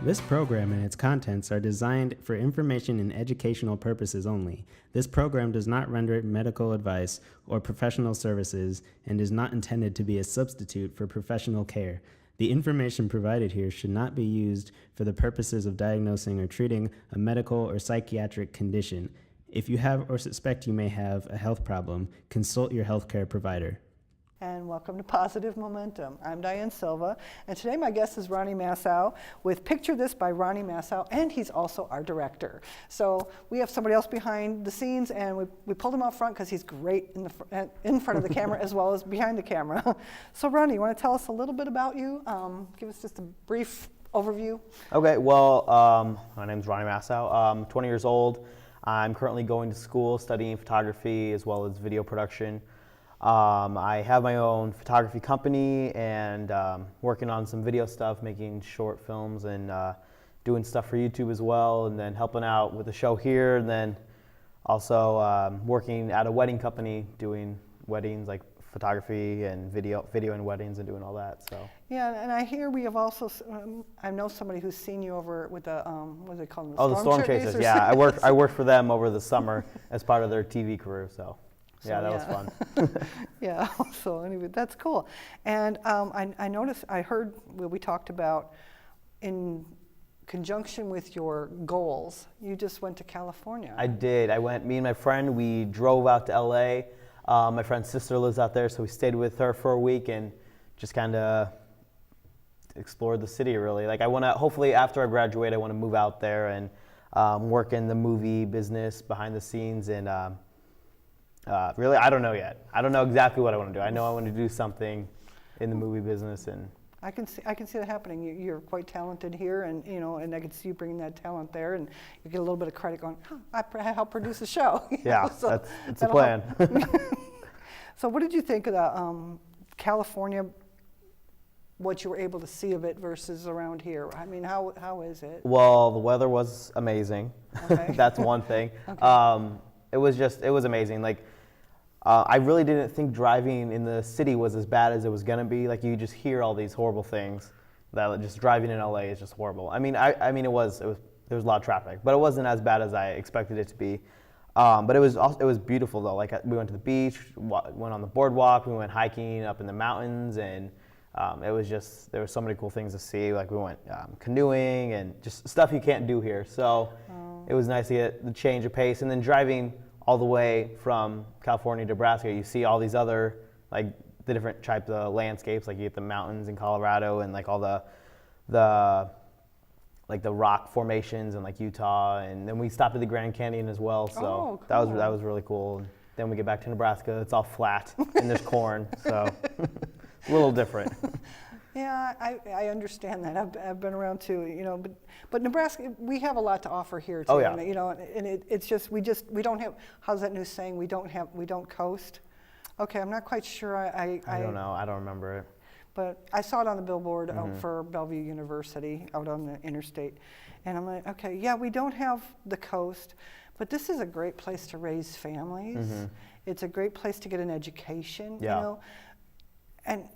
This program and its contents are designed for information and educational purposes only. This program does not render medical advice or professional services and is not intended to be a substitute for professional care. The information provided here should not be used for the purposes of diagnosing or treating a medical or psychiatric condition. If you have or suspect you may have a health problem, consult your healthcare provider. And welcome to Positive Momentum. I'm Diane Silva, and today my guest is Ronnie Massow with Picture This by Ronnie Massow, and he's also our director. So we have somebody else behind the scenes, and we pulled him out front because he's great in front of the camera as well as behind the camera. So Ronnie, you want to tell us a little bit about you? Give us just a brief overview. Okay, well, my name's Ronnie Massow. I'm 20 years old. I'm currently going to school studying photography as well as video production. I have my own photography company and working on some video stuff, making short films and doing stuff for YouTube as well, and then helping out with the show here, and then also working at a wedding company doing weddings, like photography and video and weddings and doing all that. So yeah, and I hear we have also I know somebody who's seen you over with the what do they call them? The Storm Chasers. Yeah, I worked for them over the summer as part of their TV crew. So yeah, that was fun. Yeah, so anyway, that's cool. And I heard we talked about in conjunction with your goals, you just went to California. I did. Me and my friend, we drove out to LA. My friend's sister lives out there, so we stayed with her for a week and just kind of explored the city, really. Like, I want to, hopefully after I graduate, I want to move out there and work in the movie business behind the scenes and really, I don't know yet. I don't know exactly what I want to do. I know I want to do something in the movie business, and I can see that happening. You're quite talented here, and and I can see you bringing that talent there, and you get a little bit of credit going. I helped produce a show. Yeah, so that's the plan. So, what did you think of the California? What you were able to see of it versus around here? I mean, how is it? Well, the weather was amazing. Okay. That's one thing. Okay. It was amazing. Like, I really didn't think driving in the city was as bad as it was gonna be. Like, you just hear all these horrible things that just driving in LA is just horrible. I mean, there was a lot of traffic, but it wasn't as bad as I expected it to be. But it was beautiful though. Like, we went to the beach, went on the boardwalk, we went hiking up in the mountains, and there were so many cool things to see. Like, we went canoeing and just stuff you can't do here. So it was nice to get the change of pace, and then driving all the way from California to Nebraska, you see all these other, like, the different types of landscapes. Like, you get the mountains in Colorado and like all the rock formations in like Utah, and then we stopped at the Grand Canyon as well. So cool. that was really cool. And then we get back to Nebraska, it's all flat and there's corn, so a little different. Yeah, I understand that. I've been around too, but Nebraska, we have a lot to offer here too. Oh, yeah. And it's just we don't have. How's that new saying? We don't coast. Okay, I'm not quite sure. I don't know. I don't remember it. But I saw it on the billboard out for Bellevue University out on the interstate, and I'm like, okay, yeah, we don't have the coast, but this is a great place to raise families. Mm-hmm. It's a great place to get an education. Yeah. And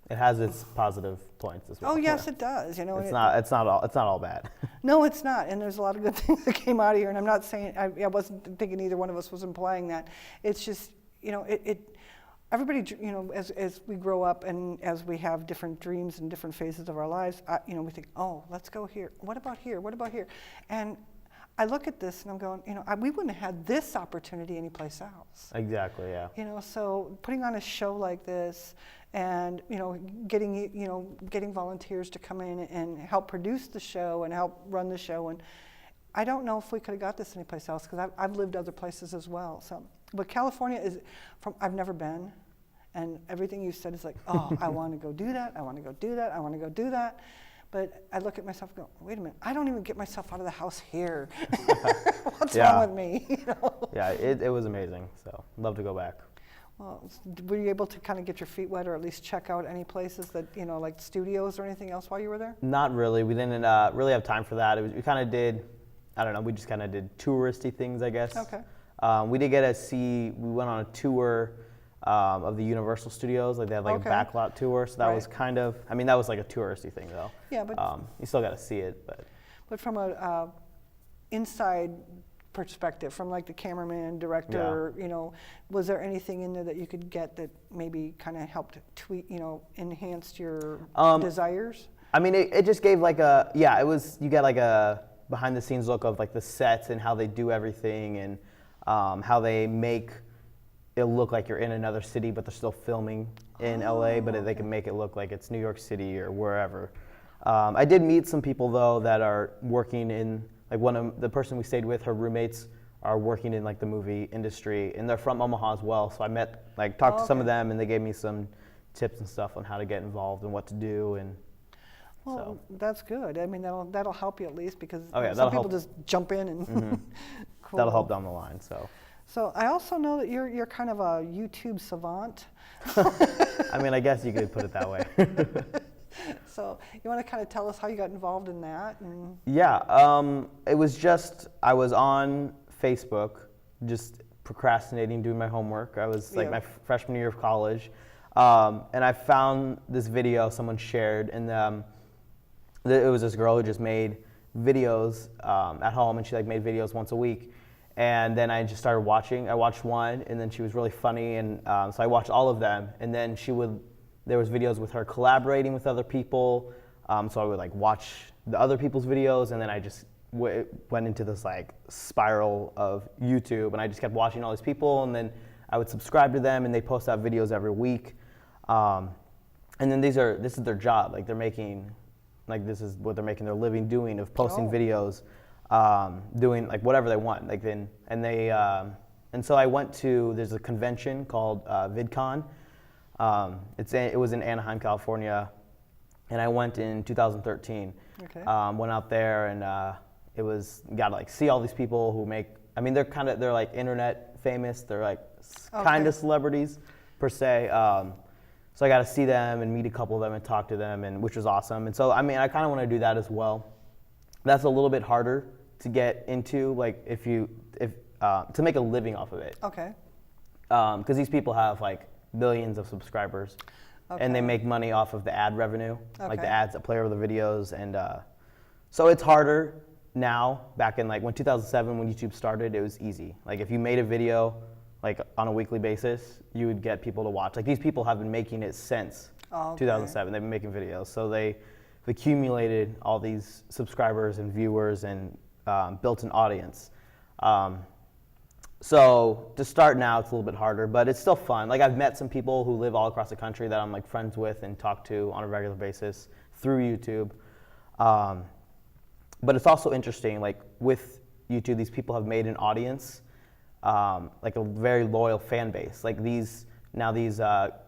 it has its positive points as well. Oh yes, it does. It's not all bad. No, it's not. And there's a lot of good things that came out of here. And I'm not saying I wasn't thinking either one of us was implying that. It's just everybody as we grow up and as we have different dreams and different phases of our lives, we think, oh, let's go here. What about here? What about here? And I look at this and I'm going, we wouldn't have had this opportunity anyplace else. Exactly. Yeah. So putting on a show like this, and getting volunteers to come in and help produce the show and help run the show, and I don't know if we could have got this anyplace else because I've lived other places as well. So, but California I've never been, and everything you said is like, oh, I want to go do that. I want to go do that. I want to go do that. But I look at myself and go, wait a minute, I don't even get myself out of the house here. What's wrong with me? Yeah, it was amazing. So love to go back. Well, were you able to kind of get your feet wet or at least check out any places that, like studios or anything else while you were there? Not really. We didn't really have time for that. We kind of did, I don't know, we just kind of did touristy things, I guess. Okay. We did get we went on a tour of the Universal Studios. Like they had like Okay. a backlot tour, so that Right. was kind of, I mean, that was like a touristy thing though. Yeah, but You still got to see it, but. But from a inside perspective, from like the cameraman, director, you know, was there anything in there that you could get that maybe kind of helped tweak, you know, enhanced your desires? I mean, it just gave like a, yeah, it was, you get like a behind the scenes look of like the sets and how they do everything and how they make it look like you're in another city, but they're still filming in LA, but they can make it look like it's New York City or wherever. I did meet some people though that are working in, like one of the person we stayed with, her roommates are working in like the movie industry, and they're from Omaha as well. So I talked to some of them, and they gave me some tips and stuff on how to get involved and what to do. And well, that's good. I mean, that'll help you at least, because Oh, yeah, some that'll people help. just jump in and cool. that'll help down the line. So I also know that you're kind of a YouTube savant. I mean, I guess you could put it that way. So you want to kind of tell us how you got involved in that? And Yeah, it was just, I was on Facebook, just procrastinating, doing my homework. I was like my freshman year of college, and I found this video someone shared, and it was this girl who just made videos at home, and she like made videos once a week. And then I just started watching. I watched one, and then she was really funny, and so I watched all of them. And then there was videos with her collaborating with other people. So I would like watch the other people's videos, and then I just went into this like spiral of YouTube, and I just kept watching all these people, and then I would subscribe to them, and they post out videos every week. And then this is their job. Like this is what they're making their living doing, of posting videos, doing like whatever they want. And so I went to, there's a convention called VidCon. It was in Anaheim, California, and I went in 2013. Okay. Went out there, and got to like see all these people who make, I mean, they're like internet famous. They're like kind of celebrities per se. So I got to see them and meet a couple of them and talk to them, and which was awesome. And so, I mean, I kind of want to do that as well. That's a little bit harder to get into, like to make a living off of it. okay. Because these people have like millions of subscribers, and they make money off of the ad revenue, like the ads that play over the videos. And so it's harder now. Back in like when 2007, when YouTube started, it was easy. Like if you made a video like on a weekly basis, you would get people to watch. Like these people have been making it since 2007. They've been making videos. So they've accumulated all these subscribers and viewers and built an audience. So to start now, it's a little bit harder, but it's still fun. Like I've met some people who live all across the country that I'm like friends with and talk to on a regular basis through YouTube. But it's also interesting, like with YouTube, these people have made an audience, like a very loyal fan base. Like these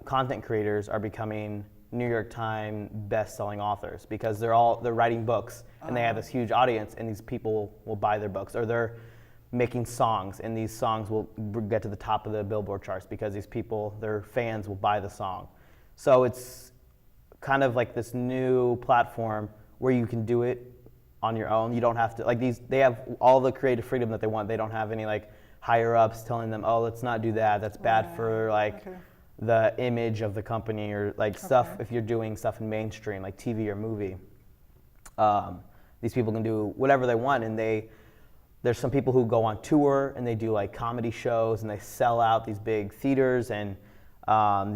content creators are becoming New York Times best-selling authors because they're writing books, and they have this huge audience, and these people will buy their books, or they're making songs, and these songs will get to the top of the Billboard charts because these people, their fans, will buy the song. So it's kind of like this new platform where you can do it on your own. You don't have to, like they have all the creative freedom that they want. They don't have any like higher ups telling them, oh, let's not do that. That's bad for like the image of the company, or like stuff, if you're doing stuff in mainstream, like TV or movie. These people can do whatever they want, and there's some people who go on tour and they do like comedy shows, and they sell out these big theaters, and there's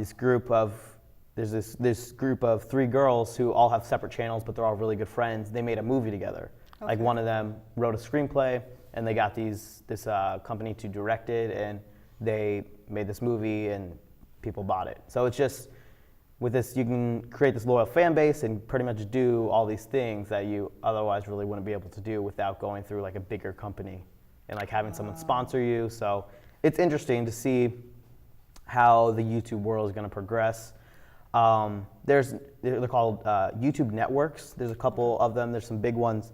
this group of 3 girls who all have separate channels, but they're all really good friends. They made a movie together. Like one of them wrote a screenplay, and they got this company to direct it, and they made this movie, and people bought it. So it's just, with this, you can create this loyal fan base and pretty much do all these things that you otherwise really wouldn't be able to do without going through like a bigger company and like having someone sponsor you. So it's interesting to see how the YouTube world is going to progress. They're called YouTube networks. There's a couple of them. There's some big ones.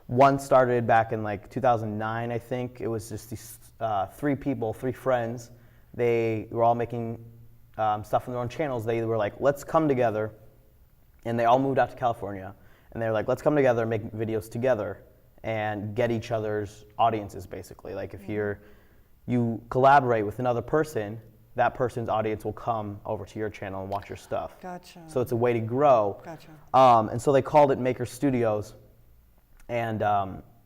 One started back in like 2009, I think. It was just these 3 friends. They were all making stuff on their own channels. They were like, let's come together, and they all moved out to California, and they were like, let's come together and make videos together and get each other's audiences, basically. Like if you collaborate with another person, that person's audience will come over to your channel and watch your stuff. Gotcha. So it's a way to grow. Gotcha. And so they called it Maker Studios, and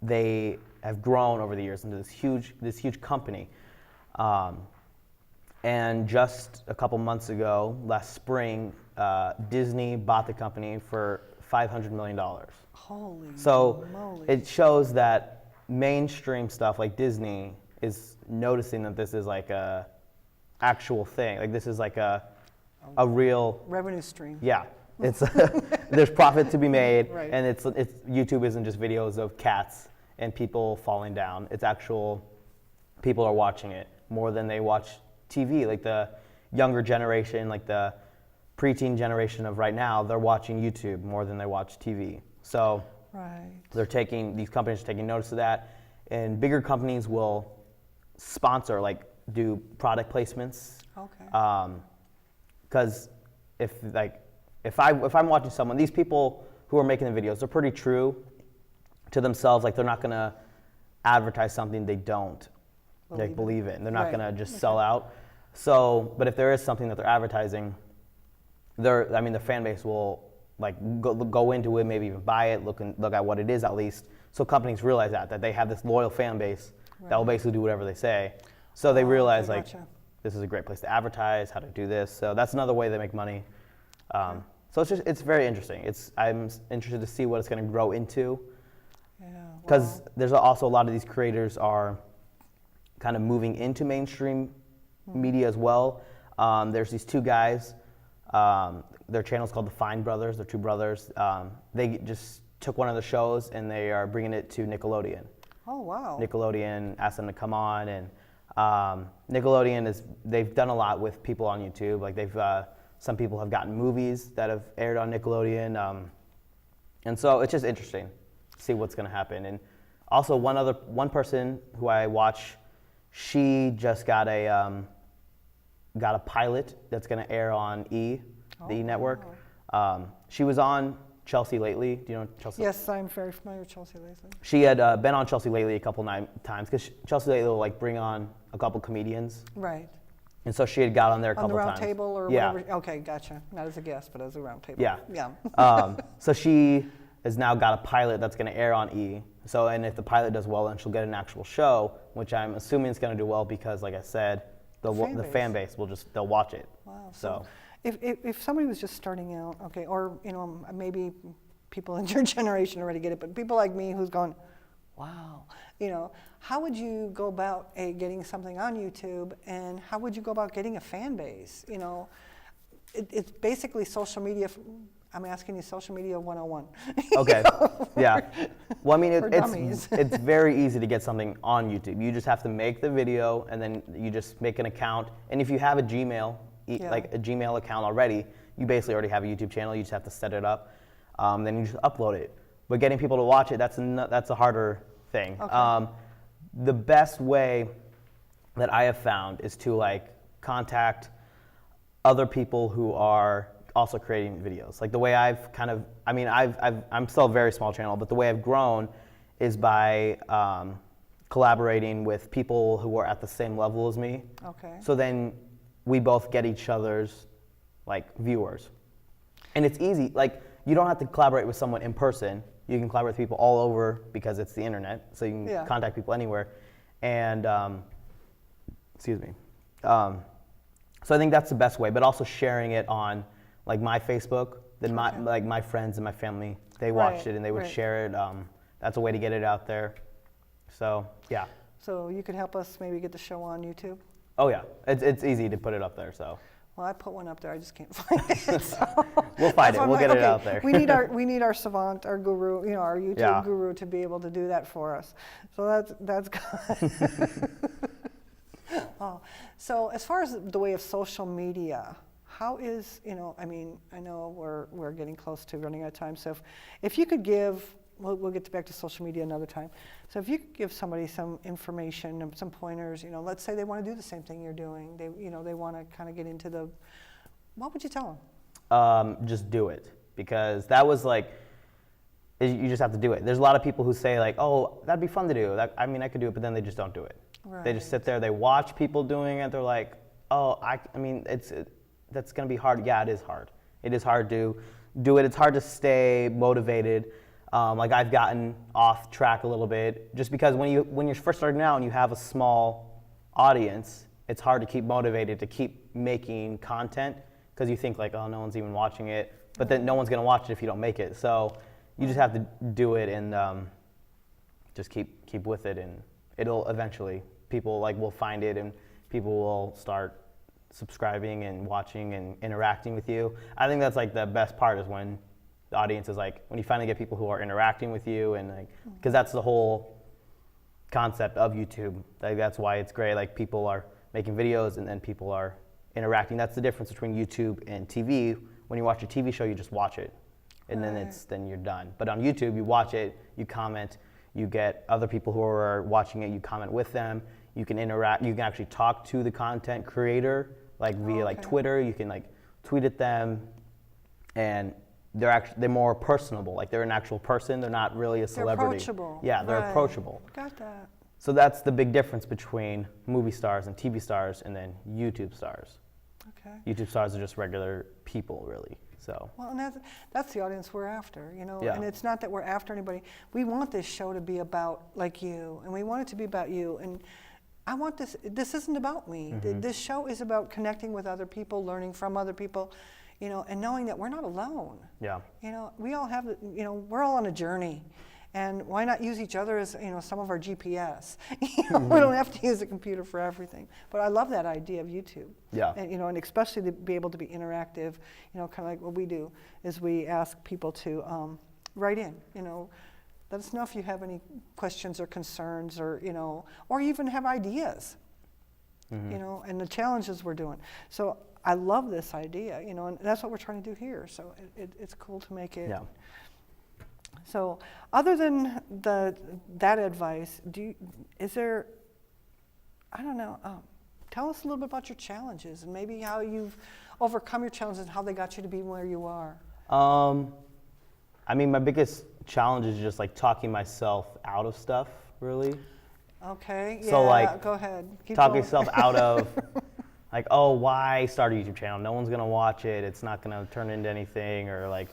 they have grown over the years into this huge company. And just a couple months ago, last spring, Disney bought the company for $500 million. Holy So moly. it shows that mainstream stuff like Disney is noticing that this is like a actual thing. Like this is like a real revenue stream. Yeah, it's there's profit to be made, Right. and it's YouTube isn't just videos of cats and people falling down. It's actual people are watching it more than they watch TV. Like the younger generation, like the preteen generation of right now, they're watching YouTube more than they watch TV. So Right. these companies are taking notice of that, and bigger companies will sponsor, like do product placements. Okay. Because if I'm watching someone, these people who are making the videos, they're pretty true to themselves. Like they're not gonna advertise something they don't believe in. They're not Right. gonna just sell out. So, but if there is something that they're advertising, their fan base will like go into it, maybe even buy it, look at what it is at least. So companies realize that they have this loyal fan base that will basically do whatever they say. So they realize okay, like gotcha. this is a great place to advertise, how to do this. So that's another way they make money. So it's very interesting. I'm interested to see what it's going to grow into, Yeah. because wow. there's also a lot of these creators are kind of moving into mainstream media as well. There's these two guys. Their channel's called the Fine Brothers. They're two brothers. They just took one of the shows and they are bringing it to Nickelodeon. Oh wow. Nickelodeon asked them to come on, and Nickelodeon they've done a lot with people on YouTube. Like some people have gotten movies that have aired on Nickelodeon, and so it's just interesting to see what's going to happen. And also one person who I watch, she just got a pilot that's going to air on the E network. She was on Chelsea Lately. Do you know Chelsea? Yes, I'm very familiar with Chelsea Lately. She had been on Chelsea Lately a couple times, because Chelsea Lately will like bring on a couple comedians, Right. and so she had got on there a On couple the times. round table or Yeah. whatever. Okay, gotcha. Not as a guest, but as a round table. Yeah. Yeah. So she has now got a pilot that's going to air on E. So, and if the pilot does well, then she'll get an actual show, which I'm assuming is going to do well because, like I said, the fan base will they'll watch it. Wow. So if somebody was just starting out, okay, or maybe people in your generation already get it, but people like me who's going, wow, how would you go about getting something on YouTube, and how would you go about getting a fan base? It's basically social media. I'm asking you social media 101. okay, yeah. Well, I mean, For dummies. it's very easy to get something on YouTube. You just have to make the video, and then you just make an account. And if you have a Gmail, like a Gmail account already, you basically already have a YouTube channel. You just have to set it up. Then you just upload it. But getting people to watch it, that's a harder thing. Okay. The best way that I have found is to like contact other people who are also creating videos. Like the way I've kind of, I'm still a very small channel, but the way I've grown is by collaborating with people who are at the same level as me. Okay. So then we both get each other's like viewers. And it's easy. Like you don't have to collaborate with someone in person. You can collaborate with people all over because it's the internet. So you can contact people anywhere. And excuse me. So I think that's the best way, but also sharing it on like my Facebook, then my friends and my family, they watched it and they would share it. That's a way to get it out there. So yeah. So you could help us maybe get the show on YouTube? Oh yeah, it's easy to put it up there. So. Well, I put one up there. I just can't find it. So we'll find it. We'll get it out there. we need our savant, our guru, our YouTube guru to be able to do that for us. So that's good. Oh, so as far as the way of social media, how is I know we're getting close to running out of time. So if you could give, we'll get back to social media another time. So if you could give somebody some information and some pointers, let's say they want to do the same thing you're doing. They want to kind of get into what would you tell them? Just do it, because that was like, you just have to do it. There's a lot of people who say like, oh, that'd be fun to do. I could do it, but then they just don't do it. Right. They just sit there, they watch people doing it, they're like, oh, I mean, that's going to be hard. Yeah, it is hard. It is hard to do it. It's hard to stay motivated. Like I've gotten off track a little bit just because when you're first starting out and you have a small audience, it's hard to keep motivated to keep making content because you think like, oh, no one's even watching it, but then no one's going to watch it if you don't make it. So you just have to do it and just keep with it, and it'll eventually, people like will find it and people will start subscribing and watching and interacting with you. I think that's like the best part is when the audience is like, when you finally get people who are interacting with you, and like, because that's the whole concept of YouTube. Like that's why it's great. Like people are making videos and then people are interacting. That's the difference between YouTube and TV. When you watch a TV show, you just watch it, and then you're done. But on YouTube, you watch it, you comment, you get other people who are watching it, you comment with them, you can interact, you can actually talk to the content creator, like via like Twitter, you can like tweet at them, and they're more personable, like they're an actual person, they're not really a celebrity. They're approachable. Yeah, they're approachable. Got that. So that's the big difference between movie stars and TV stars and then YouTube stars. Okay. YouTube stars are just regular people, really. So. Well, and that's the audience we're after, you know. Yeah. And it's not that we're after anybody. We want this show to be about like you, and we want it to be about you. And I want this. This isn't about me. This show is about connecting with other people, learning from other people, you know, and knowing that we're not alone. Yeah. You know, we all have, you know, we're all on a journey. And why not use each other as, you know, some of our GPS? You know, we don't have to use a computer for everything. But I love that idea of YouTube. Yeah. And, you know, and especially to be able to be interactive, you know, kind of like what we do is we ask people to write in, you know, let us know if you have any questions or concerns or, you know, or even have ideas, you know, and the challenges we're doing. So I love this idea, you know, and that's what we're trying to do here. So it's cool to make it. Yeah. So, other than that advice, is there? I don't know. Tell us a little bit about your challenges and maybe how you've overcome your challenges and how they got you to be where you are. I mean, my biggest challenge is just like talking myself out of stuff, really. Okay. Yeah. So like, go ahead. Keep talking going. yourself out of, like, oh, why start a YouTube channel? No one's gonna watch it. It's not gonna turn into anything, or like,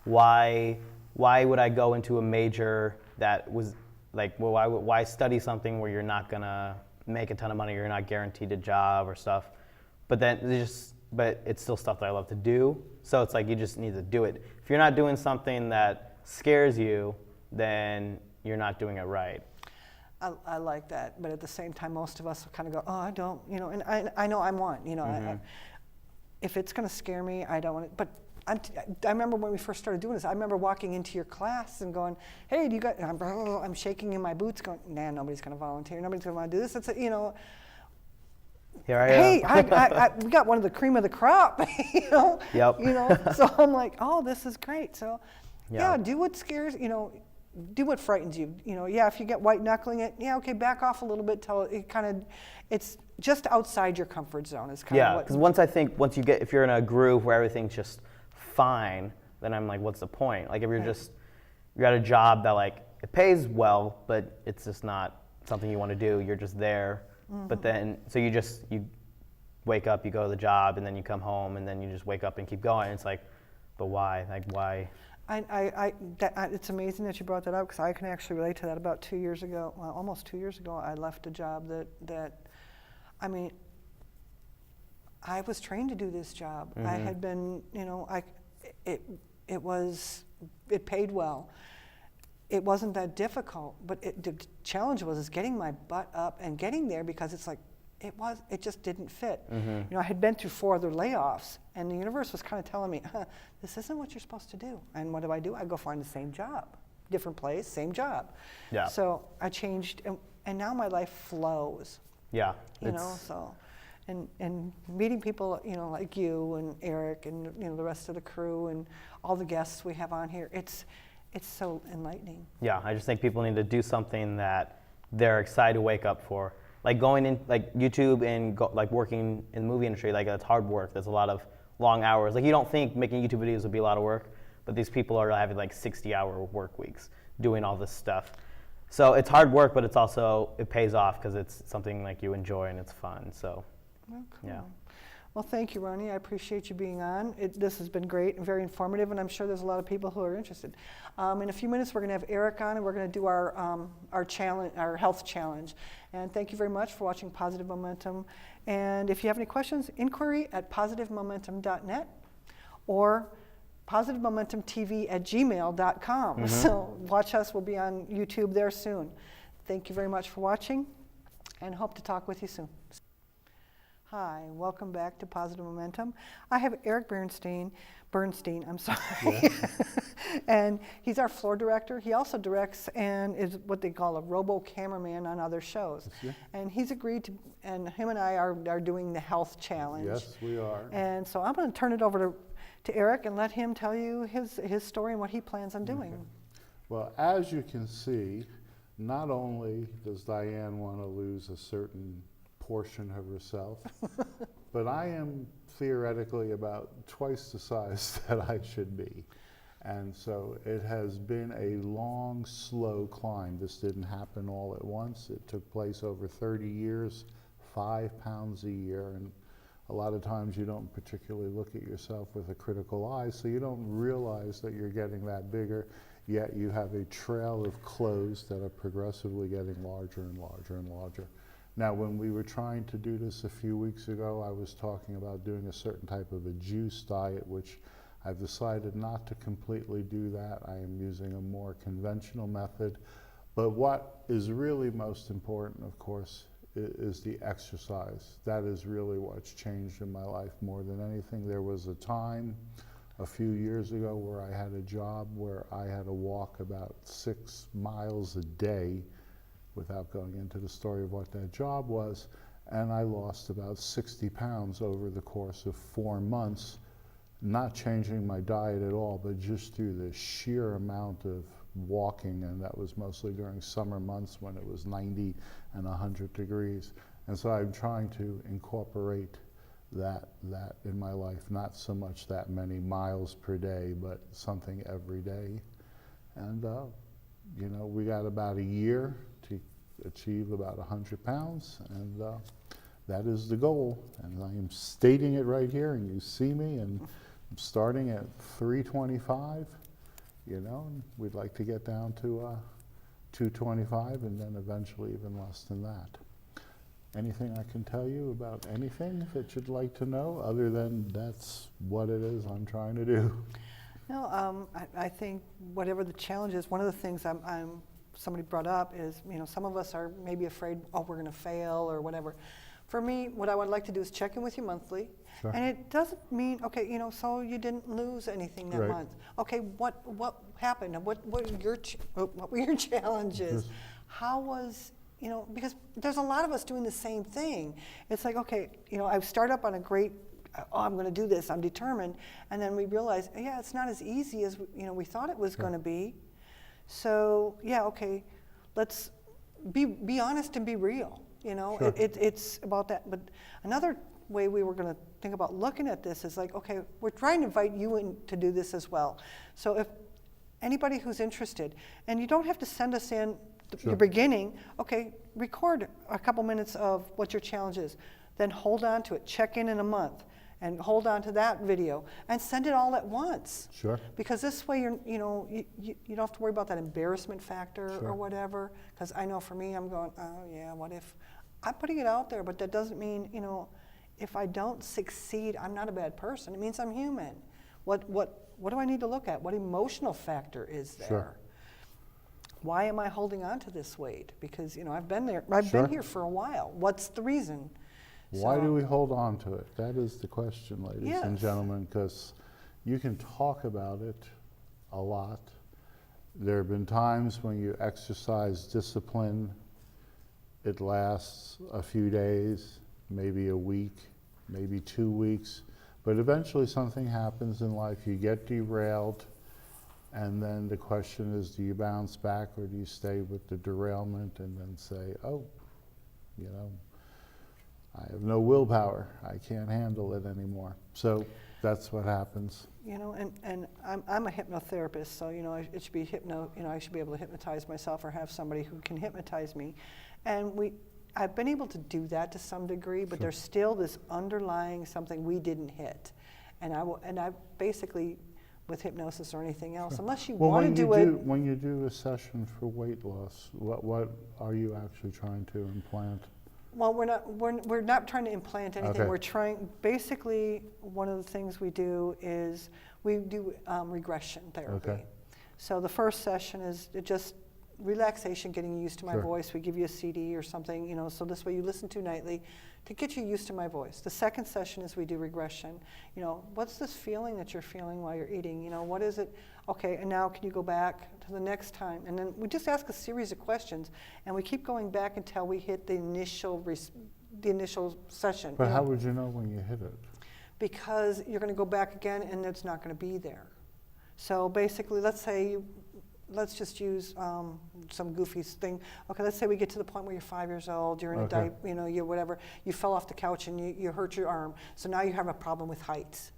why would I go into a major that was like, well, why study something where you're not gonna make a ton of money, you're not guaranteed a job or stuff? But then but it's still stuff that I love to do. So it's like you just need to do it. If you're not doing something that scares you, then you're not doing it right. I like that, but at the same time, most of us kind of go, oh, I don't, you know, and I know I'm one, you know, if it's gonna scare me, I don't want it, but I remember when we first started doing this, I remember walking into your class and going, hey, do you guys, I'm shaking in my boots going, nah, nobody's going to volunteer. Nobody's going to want to do this. It's, you know. Here I am. Hey, we got one of the cream of the crop, you know. Yep. You know, so I'm like, oh, this is great. So, Yeah. do what scares, you know, do what frightens you. You know, yeah, if you get white knuckling it, yeah, okay, back off a little bit till it kind of, it's just outside your comfort zone is kind of Yeah, what. because once you get, if you're in a groove where everything's just fine, then I'm like, what's the point? Like if you're at a job that like it pays well, but it's just not something you want to do. You're just there, but then so you wake up, you go to the job, and then you come home, and then you just wake up and keep going. It's like, but why? Like why? It's amazing that you brought that up because I can actually relate to that. About 2 years ago, well, almost 2 years ago, I left a job that I mean, I was trained to do this job. I had been, you know, it paid well. It wasn't that difficult, but the challenge was getting my butt up and getting there because it's like, it just didn't fit. You know, I had been through 4 other layoffs and the universe was kind of telling me, this isn't what you're supposed to do. And what do? I go find the same job, different place, same job. Yeah. So I changed and now my life flows. Yeah. You know, so. And meeting people, you know, like you and Eric and, you know, the rest of the crew and all the guests we have on here, it's so enlightening. Yeah, I just think people need to do something that they're excited to wake up for. Like going in, like YouTube and like working in the movie industry, like that's hard work. There's a lot of long hours. Like you don't think making YouTube videos would be a lot of work, but these people are having like 60-hour work weeks doing all this stuff. So it's hard work, but it's also, it pays off because it's something like you enjoy and it's fun. So Well, cool. Yeah. Well, thank you, Ronnie. I appreciate you being on. This has been great and very informative, and I'm sure there's a lot of people who are interested. In a few minutes, we're going to have Eric on, and we're going to do our challenge, our health challenge. And thank you very much for watching Positive Momentum. And if you have any questions, inquiry at positivemomentum.net or positivemomentumtv@gmail.com. Mm-hmm. So watch us. We'll be on YouTube there soon. Thank you very much for watching, and hope to talk with you soon. Hi, welcome back to Positive Momentum. I have Eric Bernstein, I'm sorry. Yeah. And he's our floor director. He also directs and is what they call a robo-cameraman on other shows. Yeah. And he's agreed to, and him and I are doing the health challenge. Yes, we are. And so I'm going to turn it over to Eric and let him tell you his story and what he plans on doing. Okay. Well, as you can see, not only does Diane want to lose a certain portion of herself, but I am theoretically about twice the size that I should be. And so it has been a long, slow climb. This didn't happen all at once. It took place over 30 years, 5 pounds a year. And a lot of times you don't particularly look at yourself with a critical eye, so you don't realize that you're getting that bigger, yet you have a trail of clothes that are progressively getting larger and larger and larger. Now, when we were trying to do this a few weeks ago, I was talking about doing a certain type of a juice diet, which I've decided not to completely do that. I am using a more conventional method. But what is really most important, of course, is the exercise. That is really what's changed in my life more than anything. There was a time a few years ago where I had a job where I had to walk about 6 miles a day, without going into the story of what that job was, and I lost about 60 pounds over the course of 4 months, not changing my diet at all, but just through the sheer amount of walking, and that was mostly during summer months when it was 90 and 100 degrees. And so I'm trying to incorporate that in my life, not so much that many miles per day, but something every day. And you know, we got about a year to achieve about 100 pounds, and that is the goal. And I am stating it right here, and you see me, and I'm starting at 325, you know, and we'd like to get down to 225, and then eventually even less than that. Anything I can tell you about anything that you'd like to know, other than that's what it is I'm trying to do? No, I think whatever the challenge is, one of the things somebody brought up is, you know, some of us are maybe afraid, oh, we're going to fail or whatever. For me, what I would like to do is check in with you monthly. Sure. And it doesn't mean, okay, you know, so you didn't lose anything that Right. month. Okay, what happened? What were your challenges? Yes. How was, you know, because there's a lot of us doing the same thing. It's like, okay, you know, I start up on a great, oh, I'm going to do this, I'm determined, and then we realize, yeah, it's not as easy as, you know, we thought it was Sure. going to be. So yeah, okay, let's be honest and be real. You know, Sure. it's about that. But another way we were going to think about looking at this is like, okay, we're trying to invite you in to do this as well. So if anybody who's interested, and you don't have to send us in Sure. your beginning, okay, record a couple minutes of what your challenge is, then hold on to it, check in a month, and hold on to that video, and send it all at once. Sure. Because this way, you don't have to worry about that embarrassment factor Sure. or whatever. Because I know for me, I'm going, oh yeah, what if? I'm putting it out there, but that doesn't mean, you know, if I don't succeed, I'm not a bad person. It means I'm human. What do I need to look at? What emotional factor is there? Sure. Why am I holding on to this weight? Because, you know, I've been there. I've Sure. been here for a while. What's the reason? Why So- do we hold on to it? That is the question, ladies and Yes. gentlemen, because you can talk about it a lot. There have been times when you exercise discipline, it lasts a few days, maybe a week, maybe 2 weeks, but eventually something happens in life, you get derailed, and then the question is, do you bounce back or do you stay with the derailment and then say, oh, you know, I have no willpower, I can't handle it anymore. So that's what happens. You know, and I'm a hypnotherapist, so, you know, it should be I should be able to hypnotize myself or have somebody who can hypnotize me. And I've been able to do that to some degree, but there's still this underlying something we didn't hit. And I basically, with hypnosis or anything else, unless you want to do it. When you do a session for weight loss, what are you actually trying to implant? Well, we're not trying to implant anything. Okay. We're trying, basically, one of the things we do is we do regression therapy. Okay. So the first session is just relaxation, getting used to my Sure. voice. We give you a CD or something, you know, so this way you listen to nightly to get you used to my voice. The second session is we do regression. You know, what's this feeling that you're feeling while you're eating? You know, what is it? Okay, and now can you go back to the next time? And then we just ask a series of questions, and we keep going back until we hit the initial session. But how would you know when you hit it? Because you're going to go back again, and it's not going to be there. So basically, let's just use some goofy thing. Okay, let's say we get to the point where you're 5 years old, you're in a diaper, you know, you're whatever, you fell off the couch and you hurt your arm, so now you have a problem with heights.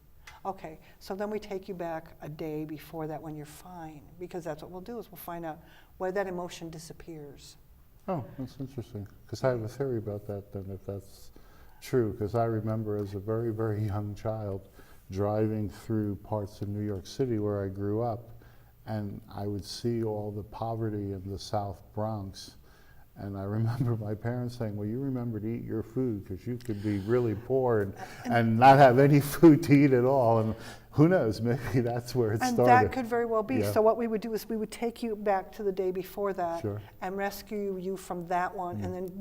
Okay, so then we take you back a day before that when you're fine, because that's what we'll do is we'll find out why that emotion disappears. Oh, that's interesting, because I have a theory about that then, if that's true, because I remember as a very, very young child driving through parts of New York City where I grew up, and I would see all the poverty in the South Bronx. And I remember my parents saying, well, you remember to eat your food because you could be really poor and not have any food to eat at all. And who knows, maybe that's where it started. And that could very well be. Yeah. So what we would do is we would take you back to the day before that Sure. and rescue you from that one. And then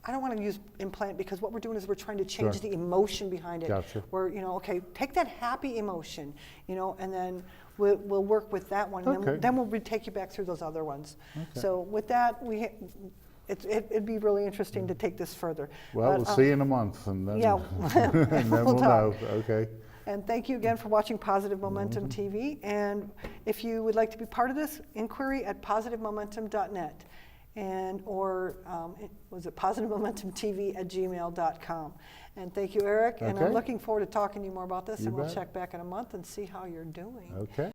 I don't want to use implant because what we're doing is we're trying to change Sure. the emotion behind it. Gotcha. Where, you know, okay, take that happy emotion, you know, and then we'll work with that one. And Okay. then we'll take you back through those other ones. Okay. So with that, it'd be really interesting to take this further. Well, But, we'll see you in a month, and then, yeah. and then we'll talk. know. Okay. And thank you again for watching Positive Momentum Mm-hmm. TV. And if you would like to be part of this, inquiry at positivemomentum.net. Or was it positivemomentumtv@gmail.com. And thank you, Eric. And I'm Okay. looking forward to talking to you more about this. You And we'll bet. check back in a month and see how you're doing. Okay.